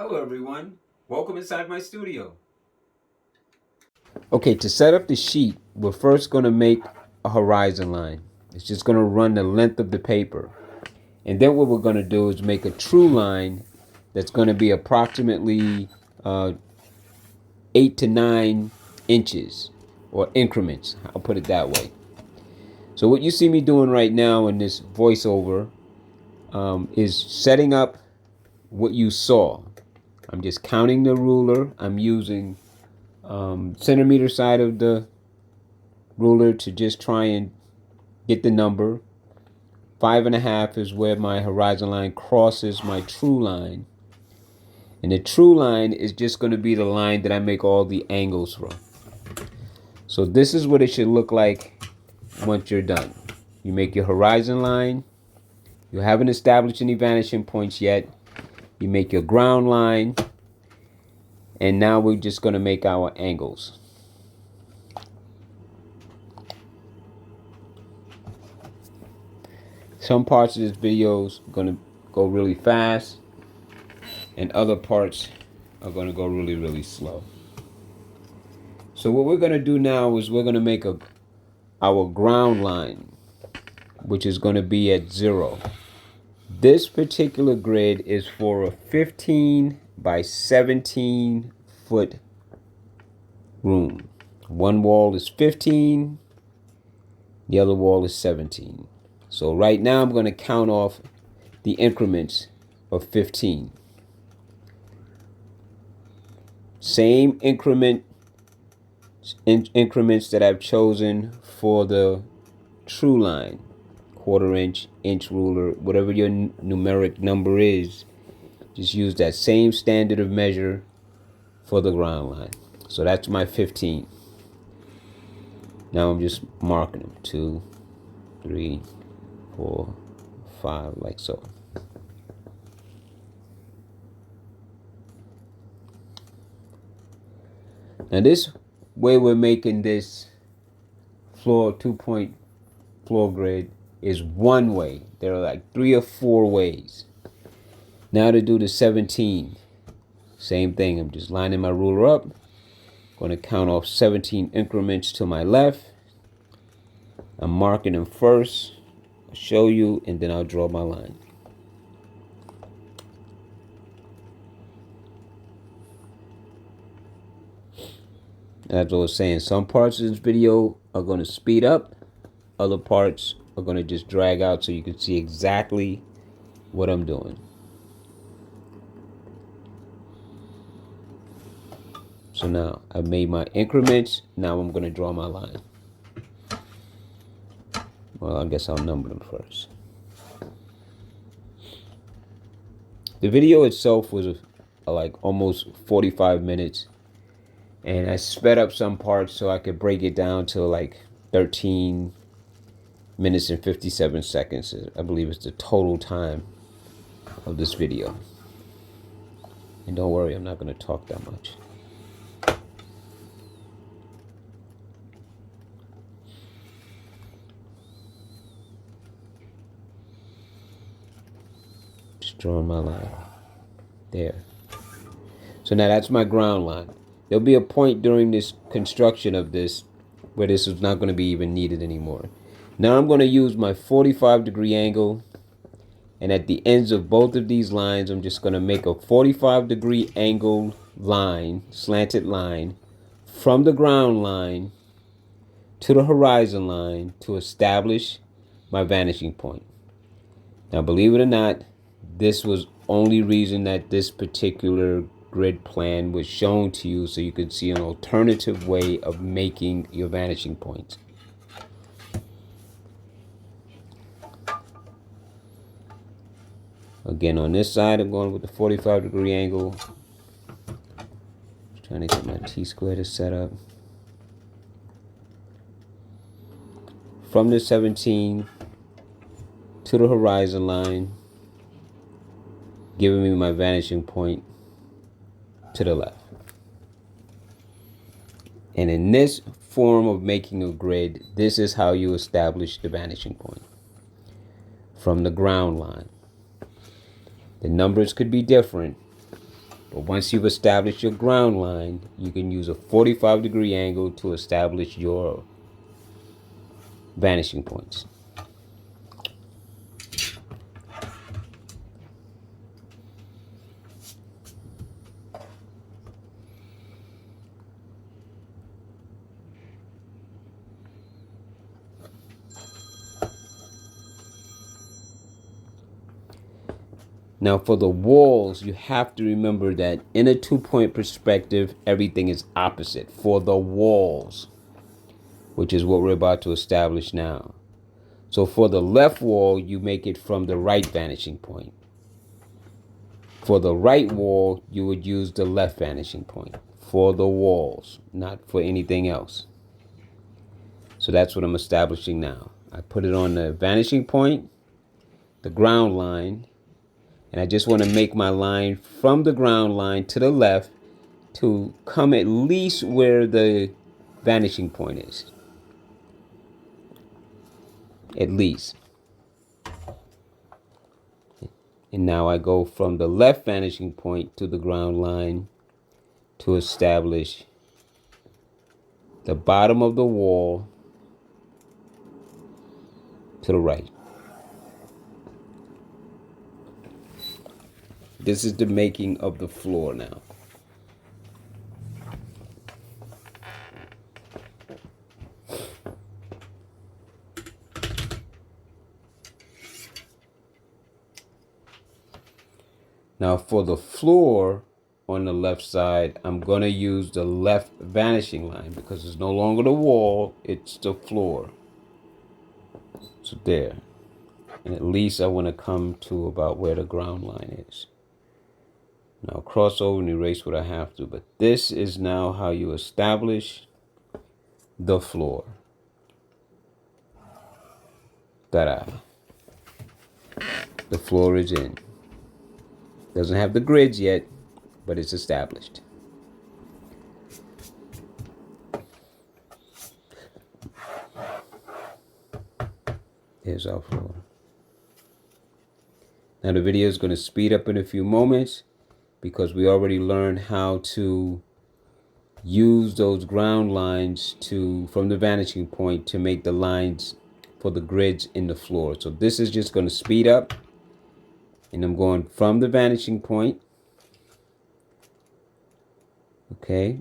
Hello everyone, welcome inside my studio. Okay, to set up the sheet, we're first going to make a horizon line. It's just going to run the length of the paper. And then what we're going to do is make a true line that's going to be approximately 8 to 9 inches, or increments, I'll put it that way. So what you see me doing right now in this voiceover is setting up what you saw. I'm just counting the ruler. I'm using centimeter side of the ruler to just try and get the number. 5.5 is where my horizon line crosses my true line. And the true line is just going to be the line that I make all the angles from. So this is what it should look like once you're done. You make your horizon line. You haven't established any vanishing points yet. You make your ground line. And now we're just going to make our angles. Some parts of this video is going to go really fast, and other parts are going to go really, really slow. So what we're going to do now is we're going to make our ground line, which is going to be at 0. This particular grid is for a 15 by 17 foot room. One wall is 15, the other wall is 17. So right now I'm going to count off the increments of 15. Same increments that I've chosen for the true line. 1/4 inch, inch ruler, whatever your numeric number is. Just use that same standard of measure for the ground line. So that's my 15. Now I'm just marking them. 2, 3, 4, 5, like so. Now this way we're making this floor 2-point floor grid is one way. There are like 3 or 4 ways. Now to do the 17, same thing. I'm just lining my ruler up. Going to count off 17 increments to my left. I'm marking them first. I'll show you, and then I'll draw my line. As I was saying, some parts of this video are going to speed up. Other parts are going to just drag out so you can see exactly what I'm doing. So now I've made my increments. Now I'm going to draw my line. Well, I guess I'll number them first. The video itself was like almost 45 minutes. And I sped up some parts so I could break it down to like 13 minutes and 57 seconds. I believe it's the total time of this video. And don't worry, I'm not going to talk that much. Just drawing my line. There. So now that's my ground line. There'll be a point during this construction of this where this is not going to be even needed anymore. Now I'm going to use my 45-degree angle, and at the ends of both of these lines I'm just going to make a 45-degree angle line, slanted line, from the ground line to the horizon line to establish my vanishing point. Now believe it or not, this was only reason that this particular grid plan was shown to you, so you could see an alternative way of making your vanishing points. Again, on this side, I'm going with the 45-degree angle. Just trying to get my T-square to set up. From the 17 to the horizon line, giving me my vanishing point to the left. And in this form of making a grid, this is how you establish the vanishing point. From the ground line. The numbers could be different, But once you've established your ground line, you can use a 45-degree angle to establish your vanishing points. Now for the walls, you have to remember that in a 2-point perspective, everything is opposite for the walls, which is what we're about to establish now. So for the left wall, you make it from the right vanishing point. For the right wall, you would use the left vanishing point for the walls, not for anything else. So that's what I'm establishing now. I put it on the vanishing point, the ground line, and I just want to make my line from the ground line to the left to come at least where the vanishing point is. At least. And now I go from the left vanishing point to the ground line to establish the bottom of the wall to the right. This is the making of the floor now. Now for the floor on the left side, I'm going to use the left vanishing line because it's no longer the wall, it's the floor. So there. And at least I want to come to about where the ground line is. Now cross over and erase what I have to, but this is now how you establish the floor. Ta-da. The floor is in. Doesn't have the grids yet, but it's established. Here's our floor. Now the video is going to speed up in a few moments because we already learned how to use those ground lines from the vanishing point to make the lines for the grids in the floor. So this is just going to speed up, and I'm going from the vanishing point, okay,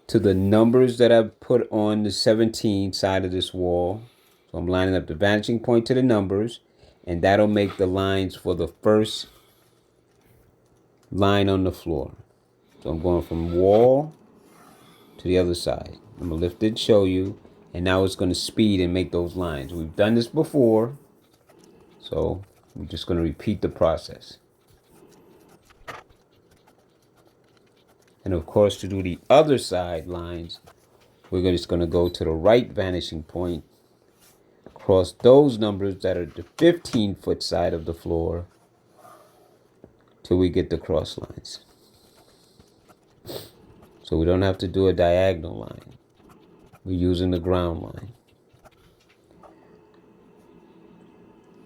to the numbers that I've put on the 17 side of this wall. So I'm lining up the vanishing point to the numbers, and that'll make the lines for the first line on the floor. So I'm going from wall to the other side. I'm going to lift it and show you. And now it's going to speed and make those lines. We've done this before. So we're just going to repeat the process. And of course, to do the other side lines, we're just going to go to the right vanishing point, cross those numbers that are the 15-foot side of the floor till we get the cross lines. So we don't have to do a diagonal line. We're using the ground line.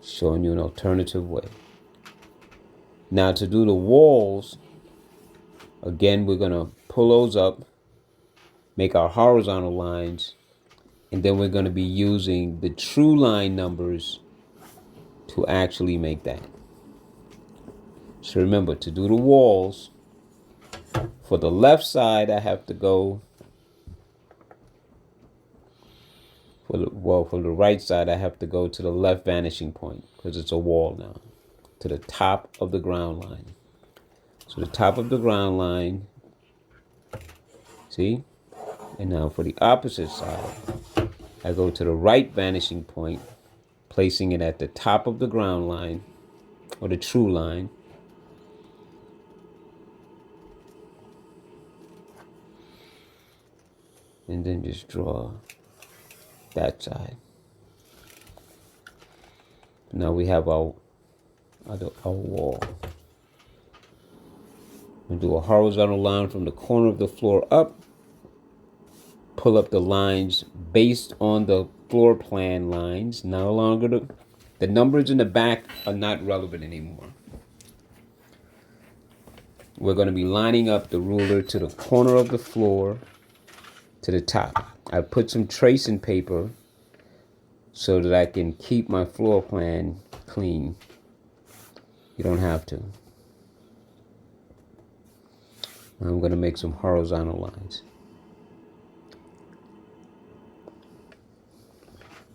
Showing you an alternative way. Now to do the walls, again, we're going to pull those up, make our horizontal lines, and then we're going to be using the true line numbers to actually make that. So remember, to do the walls, for the left side, I have to go, for the right side, I have to go to the left vanishing point because it's a wall now, to the top of the ground line. So the top of the ground line, see? And now for the opposite side, I go to the right vanishing point, placing it at the top of the ground line, or the true line. And then just draw that side. Now we have our wall. We do a horizontal line from the corner of the floor up. Pull up the lines based on the floor plan lines. No longer the numbers in the back are not relevant anymore. we're going to be lining up the ruler to the corner of the floor to the top. I put some tracing paper so that I can keep my floor plan clean. You don't have to. I'm going to make some horizontal lines.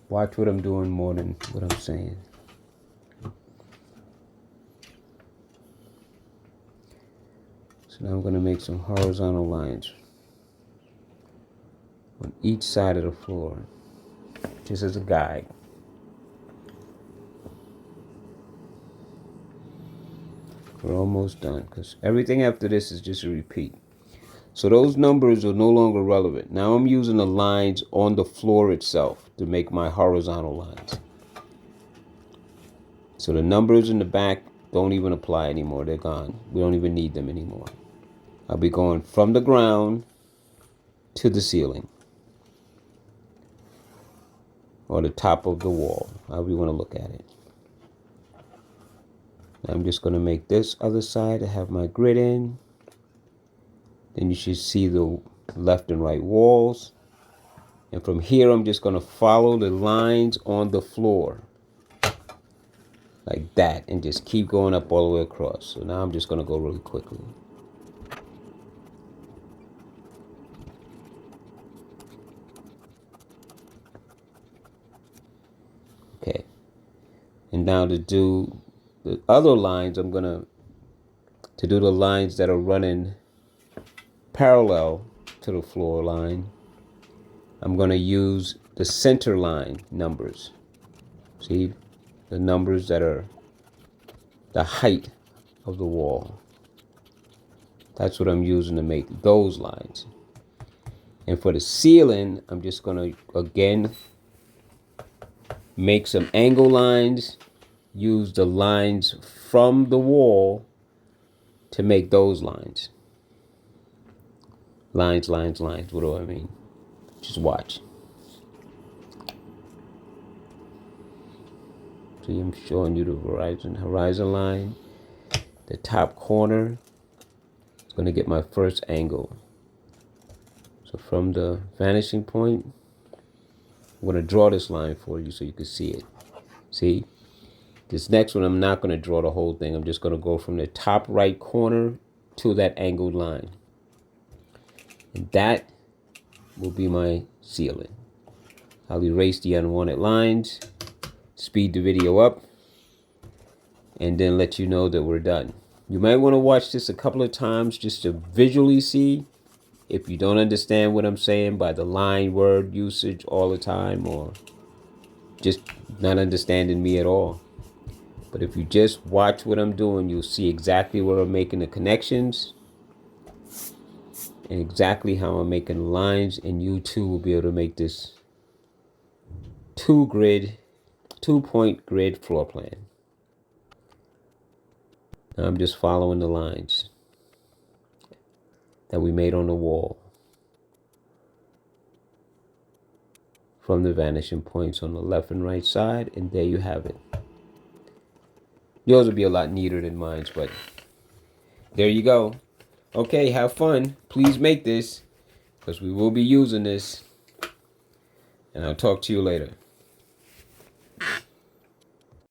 Watch what I'm doing more than what I'm saying. So now I'm going to make some horizontal lines on each side of the floor, just as a guide. We're almost done because everything after this is just a repeat. So those numbers are no longer relevant. Now I'm using the lines on the floor itself to make my horizontal lines. So the numbers in the back don't even apply anymore. They're gone. We don't even need them anymore. I'll be going from the ground to the ceiling, or the top of the wall, however you want to look at it. I'm just going to make this other side to have my grid in. Then you should see the left and right walls. And from here, I'm just going to follow the lines on the floor like that and just keep going up all the way across. So now I'm just going to go really quickly. Okay. And now to do the other lines, I'm going to do the lines that are running parallel to the floor line. I'm going to use the center line numbers. See the numbers that are the height of the wall. That's what I'm using to make those lines. And for the ceiling, I'm just going to, again, make some angle lines, use the lines from the wall to make those lines. Lines, lines, lines. What do I mean? Just watch. See, I'm showing you the horizon line. The top corner is going to get my first angle. So from the vanishing point, I'm going to draw this line for you so you can see it. See? This next one, I'm not going to draw the whole thing. I'm just going to go from the top right corner to that angled line. And that will be my ceiling. I'll erase the unwanted lines, speed the video up, and then let you know that we're done. You might want to watch this a couple of times just to visually see if you don't understand what I'm saying by the line word usage all the time, or just not understanding me at all. But if you just watch what I'm doing, you'll see exactly where I'm making the connections and exactly how I'm making the lines, and you too will be able to make this 2-point grid floor plan. Now I'm just following the lines that we made on the wall from the vanishing points on the left and right side, and there you have it. Yours will be a lot neater than mine, but there you go. Okay, have fun. Please make this, because we will be using this, and I'll talk to you later.